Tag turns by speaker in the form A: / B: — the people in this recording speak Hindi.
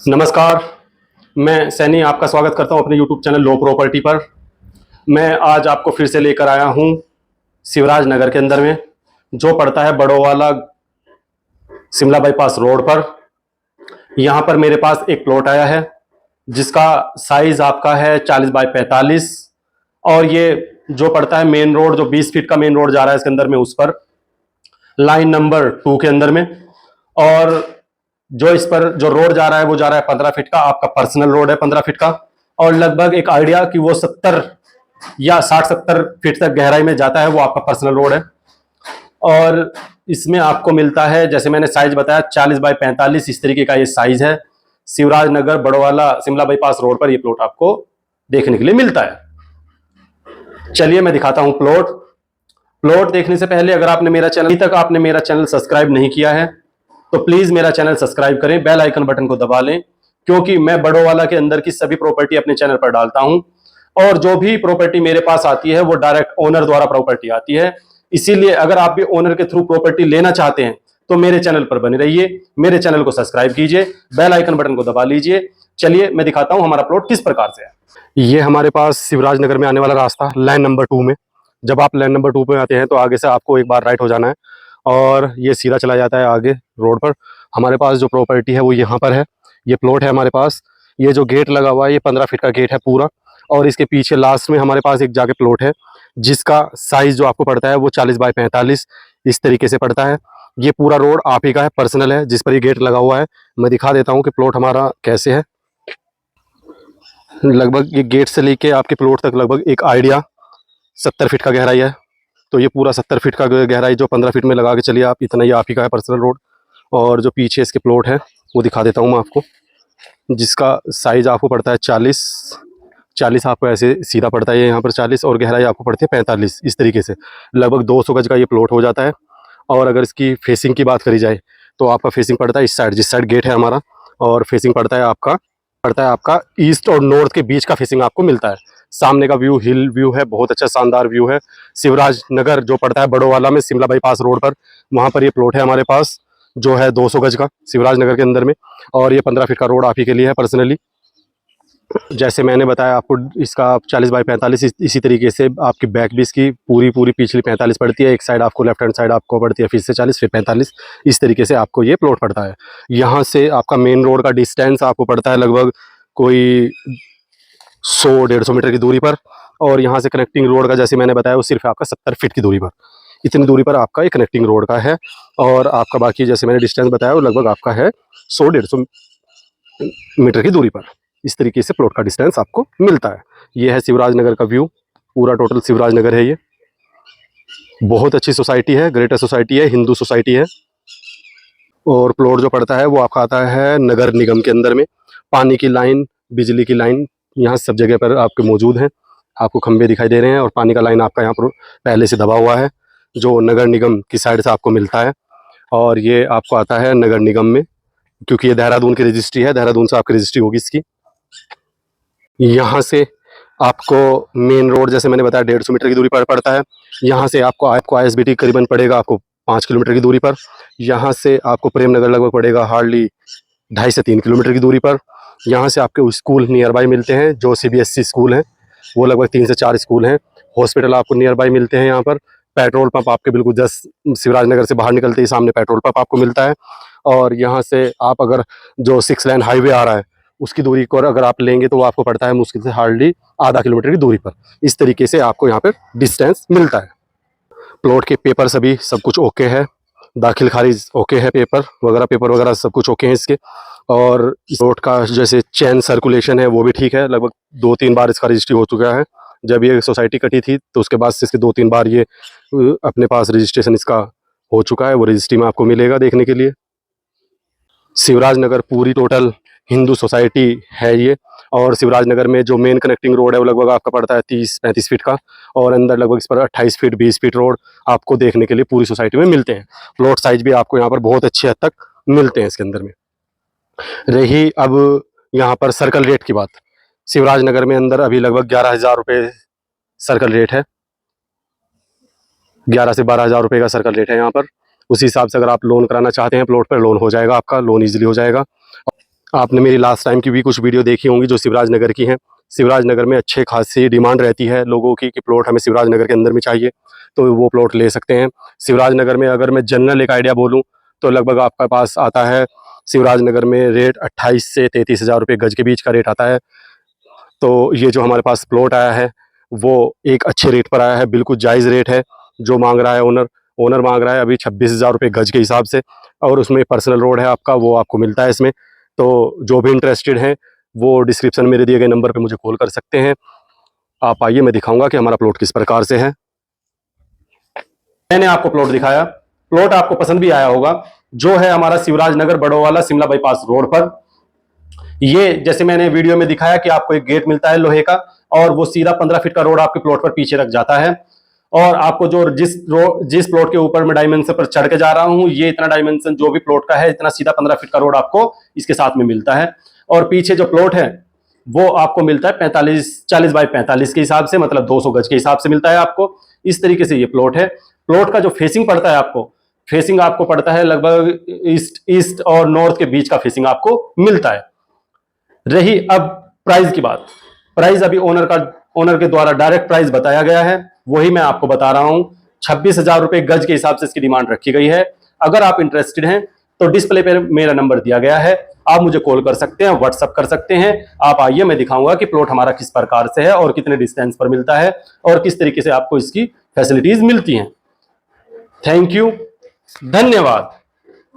A: नमस्कार। मैं सैनी आपका स्वागत करता हूं अपने YouTube चैनल लो प्रॉपर्टी पर। मैं आज आपको फिर से लेकर आया हूं शिवराज नगर के अंदर में, जो पड़ता है बड़ोवाला शिमला बाईपास रोड पर। यहां पर मेरे पास एक प्लॉट आया है जिसका साइज आपका है 40 बाई 45, और ये जो पड़ता है मेन रोड, जो 20 फीट का मेन रोड जा रहा है इसके अंदर में, उस पर लाइन नंबर 2 के अंदर में। और जो इस पर जो रोड जा रहा है वो जा रहा है 15 फीट का, आपका पर्सनल रोड है 15 फीट का। और लगभग एक आइडिया कि वो 70 या 60-70 फीट तक गहराई में जाता है, वो आपका पर्सनल रोड है। और इसमें आपको मिलता है, जैसे मैंने साइज बताया, 40 बाई 45 इस तरीके का ये साइज है। शिवराज नगर बड़ोवाला शिमला बाईपास रोड पर ये प्लॉट आपको देखने के लिए मिलता है। चलिए मैं दिखाता हूं प्लॉट। प्लॉट देखने से पहले अगर आपने मेरा चैनल, अभी तक आपने मेरा चैनल सब्सक्राइब नहीं किया है तो प्लीज मेरा चैनल सब्सक्राइब करें, बेल आइकन बटन को दबा लें, क्योंकि मैं बड़ोवाला के अंदर की सभी प्रॉपर्टी अपने चैनल पर डालता हूं। और जो भी प्रॉपर्टी मेरे पास आती है वो डायरेक्ट ओनर द्वारा प्रॉपर्टी आती है। इसीलिए अगर आप भी ओनर के थ्रू प्रॉपर्टी लेना चाहते हैं तो मेरे चैनल पर बने रहिए, मेरे चैनल को सब्सक्राइब कीजिए, बेल आइकन बटन को दबा लीजिए। चलिए मैं दिखाता हूं हमारा प्लॉट किस प्रकार से है। ये हमारे पास शिवराज नगर में आने वाला रास्ता लाइन नंबर 2 में। जब आप लाइन नंबर 2 पे आते हैं तो आगे से आपको एक बार राइट हो जाना है और ये सीधा चला जाता है आगे रोड पर। हमारे पास जो प्रॉपर्टी है वो यहाँ पर है, ये प्लॉट है हमारे पास। ये जो गेट लगा हुआ है ये 15 फीट का गेट है पूरा, और इसके पीछे लास्ट में हमारे पास एक जाके प्लॉट है जिसका साइज जो आपको पड़ता है वो 40 बाई 45 इस तरीके से पड़ता है। ये पूरा रोड आप ही का है, पर्सनल है, जिस पर ये गेट लगा हुआ है। मैं दिखा देता हूँ कि प्लॉट हमारा कैसे है। लगभग ये गेट से लेके आपके प्लॉट तक लगभग एक आइडिया 70 फीट का गहराई है। तो ये पूरा 70 फीट का गहराई जो 15 फीट में लगा के चलिए आप, इतना ही आप ही का है पर्सनल रोड। और जो पीछे इसके प्लॉट है वो दिखा देता हूँ मैं आपको, जिसका साइज आपको पड़ता है 40 आपको ऐसे सीधा पड़ता है यहाँ पर 40, और गहराई आपको पड़ती है 45 इस तरीके से। लगभग 200 गज का ये प्लॉट हो जाता है। और अगर इसकी फेसिंग की बात करी जाए तो आपका फेसिंग पड़ता है इस साइड, जिस साइड गेट है हमारा, और फेसिंग पड़ता है आपका ईस्ट और नॉर्थ के बीच का फेसिंग आपको मिलता है। सामने का व्यू हिल व्यू है, बहुत अच्छा शानदार व्यू है। शिवराज नगर जो पड़ता है बड़ोवाला में शिमला बाईपास रोड पर, वहाँ पर ये प्लॉट है हमारे पास, जो है 200 गज का शिवराज नगर के अंदर में। और ये 15 फीट का रोड आप ही के लिए है पर्सनली। जैसे मैंने बताया आपको, इसका 40 बाई 45 इसी तरीके से आपकी बैक भी इसकी पूरी पूरी पिछली 45 पड़ती है। एक साइड आपको लेफ्ट हैंड साइड आपको पड़ती है फिर से 40 फिर 45, इस तरीके से आपको ये प्लॉट पड़ता है। यहाँ से आपका मेन रोड का डिस्टेंस आपको पड़ता है लगभग कोई 100-150 मीटर की दूरी पर। और यहाँ से कनेक्टिंग रोड का, जैसे मैंने बताया, वो सिर्फ आपका 70 फीट की दूरी पर, इतनी दूरी पर आपका ये कनेक्टिंग रोड का है। और आपका बाकी जैसे मैंने डिस्टेंस बताया वो लगभग आपका है 100-150 मीटर की दूरी पर। इस तरीके से प्लॉट का डिस्टेंस आपको मिलता है। ये है शिवराज नगर का व्यू, पूरा टोटल शिवराज नगर है ये। बहुत अच्छी सोसाइटी है, ग्रेटर सोसाइटी है, हिंदू सोसाइटी है। और प्लॉट जो पड़ता है वो आपका आता है नगर निगम के अंदर में। पानी की लाइन, बिजली की लाइन यहाँ सब जगह पर आपके मौजूद हैं। आपको खंबे दिखाई दे रहे हैं और पानी का लाइन आपका यहाँ पर पहले से दबा हुआ है, जो नगर निगम की साइड से आपको मिलता है। और ये आपको आता है नगर निगम में, क्योंकि ये देहरादून की रजिस्ट्री है, देहरादून से आपकी रजिस्ट्री होगी इसकी। यहाँ से आपको मेन रोड, जैसे मैंने बताया, 150 मीटर की दूरी पर पड़ता है। यहाँ से आपको ISBT करीबन पड़ेगा आपको 5 किलोमीटर की दूरी पर। यहाँ से आपको प्रेम नगर लगभग पड़ेगा हार्डली 2.5 से 3 किलोमीटर की दूरी पर। यहाँ से आपके स्कूल नियर बाई मिलते हैं, जो CBSE स्कूल हैं वो लगभग 3 से 4 स्कूल हैं। हॉस्पिटल आपको नियर बाई मिलते हैं यहाँ पर। पेट्रोल पंप आपके बिल्कुल जस्ट शिवराज नगर से बाहर निकलते ही सामने पेट्रोल पंप आपको मिलता है। और यहाँ से आप अगर जो 6 लेन हाईवे आ रहा है उसकी दूरी को अगर आप लेंगे तो वो आपको पड़ता है मुश्किल से हार्डली आधा किलोमीटर की दूरी पर। इस तरीके से आपको यहाँ पर डिस्टेंस मिलता है। प्लॉट के पेपर सभी सब कुछ ओके है, दाखिल खारिज ओके है, पेपर वगैरह सब कुछ ओके है इसके। और इस प्लॉट का जैसे चैन सर्कुलेशन है वो भी ठीक है, लगभग 2-3 बार इसका रजिस्ट्री हो चुका है। जब ये सोसाइटी कटी थी तो उसके बाद से इसके 2-3 बार ये अपने पास रजिस्ट्रेशन इसका हो चुका है, वो रजिस्ट्री में आपको मिलेगा देखने के लिए। शिवराज नगर पूरी टोटल हिंदू सोसाइटी है ये। और शिवराज नगर में जो मेन कनेक्टिंग रोड है वो लगभग आपका पड़ता है 30-35 फीट का, और अंदर लगभग इस पर 28 फीट 20 फीट रोड आपको देखने के लिए पूरी सोसाइटी में मिलते हैं। प्लॉट साइज भी आपको यहाँ पर बहुत अच्छे हद तक मिलते हैं इसके अंदर में। रही अब यहाँ पर सर्कल रेट की बात, शिवराज नगर में अंदर अभी लगभग 11,000 रुपये सर्कल रेट है। 11 से 12,000 रुपये का सर्कल रेट है यहाँ पर। उसी हिसाब से अगर आप लोन कराना चाहते हैं प्लॉट पर, लोन हो जाएगा, आपका लोन ईजिली हो जाएगा। आपने मेरी लास्ट टाइम की भी कुछ वीडियो देखी होंगी जो शिवराज नगर की हैं। शिवराज नगर में अच्छे खासी डिमांड रहती है लोगों की कि प्लॉट हमें शिवराज नगर के अंदर में चाहिए, तो वो प्लॉट ले सकते हैं। शिवराज नगर में अगर मैं जनरल एक आइडिया बोलूँ तो लगभग आपके पास आता है शिवराज नगर में रेट 28 से 33 हज़ार रुपये गज के बीच का रेट आता है। तो ये जो हमारे पास प्लॉट आया है वो एक अच्छे रेट पर आया है, बिल्कुल जायज़ रेट है। जो मांग रहा है ओनर मांग रहा है अभी 26 हज़ार रुपये गज के हिसाब से, और उसमें पर्सनल रोड है आपका, वो आपको मिलता है इसमें। तो जो भी इंटरेस्टेड हैं वो डिस्क्रिप्शन में मेरे दिए गए नंबर पे मुझे कॉल कर सकते हैं। आप आइए, मैं दिखाऊंगा कि हमारा प्लॉट किस प्रकार से है। मैंने आपको प्लॉट दिखाया, प्लॉट आपको पसंद भी आया होगा। जो है हमारा शिवराज नगर बड़ोवाला शिमला बाईपास रोड पर। ये जैसे मैंने वीडियो में दिखाया कि आपको एक गेट मिलता है लोहे का, और वो सीधा 15 फीट का रोड आपके प्लॉट पर पीछे रख जाता है। और आपको जो जिस प्लॉट के ऊपर मैं डायमेंशन पर चढ़ के जा रहा हूं, ये इतना डायमेंशन जो भी प्लॉट का है, इतना सीधा 15 फीट का रोड आपको इसके साथ में मिलता है। और पीछे जो प्लॉट है वो आपको मिलता है 40 बाई 45 के हिसाब से, मतलब 200 गज के हिसाब से मिलता है आपको। इस तरीके से ये प्लॉट है। प्लॉट का जो फेसिंग पड़ता है आपको, फेसिंग आपको पड़ता है लगभग ईस्ट और नॉर्थ के बीच का फेसिंग आपको मिलता है। रही अब प्राइस की बात, प्राइस अभी ओनर के द्वारा डायरेक्ट प्राइस बताया गया है, वही मैं आपको बता रहा हूं। 26 हज़ार रुपये गज के हिसाब से इसकी डिमांड रखी गई है। अगर आप इंटरेस्टेड हैं तो डिस्प्ले पर मेरा नंबर दिया गया है, आप मुझे कॉल कर सकते हैं, व्हाट्सअप कर सकते हैं। आप आइए, मैं दिखाऊंगा कि प्लॉट हमारा किस प्रकार से है और कितने डिस्टेंस पर मिलता है और किस तरीके से आपको इसकी फैसिलिटीज मिलती हैं। थैंक यू, धन्यवाद।